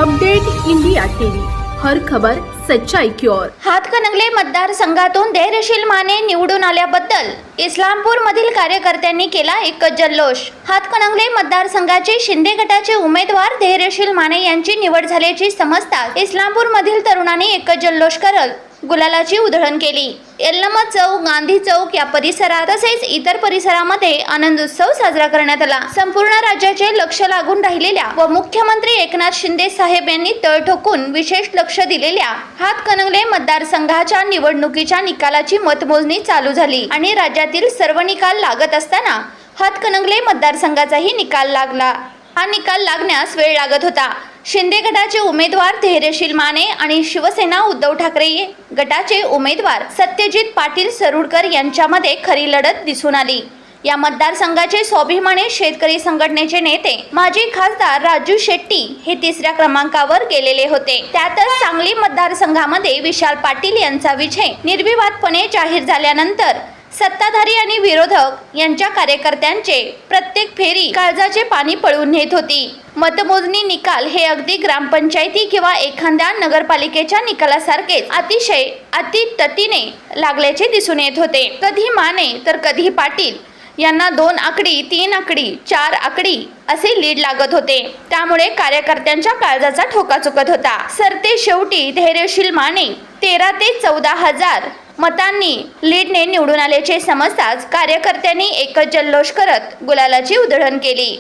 Update India TV, हर खबर सच्चाई की ओर। हातकणंगले मतदारसंघातून धैर्यशील माने निवडून आल्याबद्दल इस्लामपूर मधील कार्यकर्त्यांनी केला एकच जल्लोष। हातकणंगले मतदारसंघाचे शिंदे गटाचे उमेदवार धैर्यशील माने यांची निवड झाल्याची समजताच इस्लामपूर मधील तरुणांनी एकच जल्लोष करत गुलालाची उधळण केली। यल्लमा चौक, गांधी चौक या परिसरात तसेच इतर परिसरामध्ये आनंद उत्सव साजरा करण्यात आला। संपूर्ण राज्याचे लक्ष लागून राहिलेल्या व मुख्यमंत्री एकनाथ शिंदे साहेब यांनी तळ ठोकून विशेष लक्ष दिलेल्या हातकणंगले मतदारसंघाच्या निवडणुकीच्या निकालाची मतमोजणी चालू झाली आणि राज्यातील सर्व निकाल लागत असताना हातकणंगले मतदारसंघाचाही निकाल लागला। हा निकाल लागण्यास वेळ लागत होता। शिंदे गटाचे उमेदवार धैर्यशील माने आणि शिवसेना उद्धव ठाकरे गटाचे उमेदवार सत्यजित पाटील सरुडकर यांच्यामध्ये खरी लढत दिसून आली। या मतदारसंघाचे स्वाभिमानी शेतकरी संघटनेचे नेते माजी खासदार राजू शेट्टी हे तिसऱ्या क्रमांकावर गेलेले होते। त्यातच सांगली मतदारसंघामध्ये विशाल पाटील यांचा विजय निर्विवादपणे जाहीर झाल्यानंतर सत्ताधारी आणि विरोधक यांच्या कार्यकर्त्यांचे प्रत्येक फेरी काळजाचे पाणी पळवून नेत होती। मतमोजणी निकाल हे अगदी ग्रामपंचायती किंवा एखाद्या नगरपालिकेच्या निकालासारखेच अतिशय अतितटीने लागल्याचे दिसून येत होते। कधी माने तर कधी पाटील यांना 2 आकडी, 3 आकडी, 4 आकडी असे लीड लागत होते। त्यामुळे कार्यकर्त्यांच्या काळजाचा ठोका चुकत होता। सरते शेवटी धैर्यशील माने 13 ते 14 हजार मतांनी लीडने निवडून आल्याचे समजताच कार्यकर्त्यांनी एकच जल्लोष करत गुलालाची उधळण केली।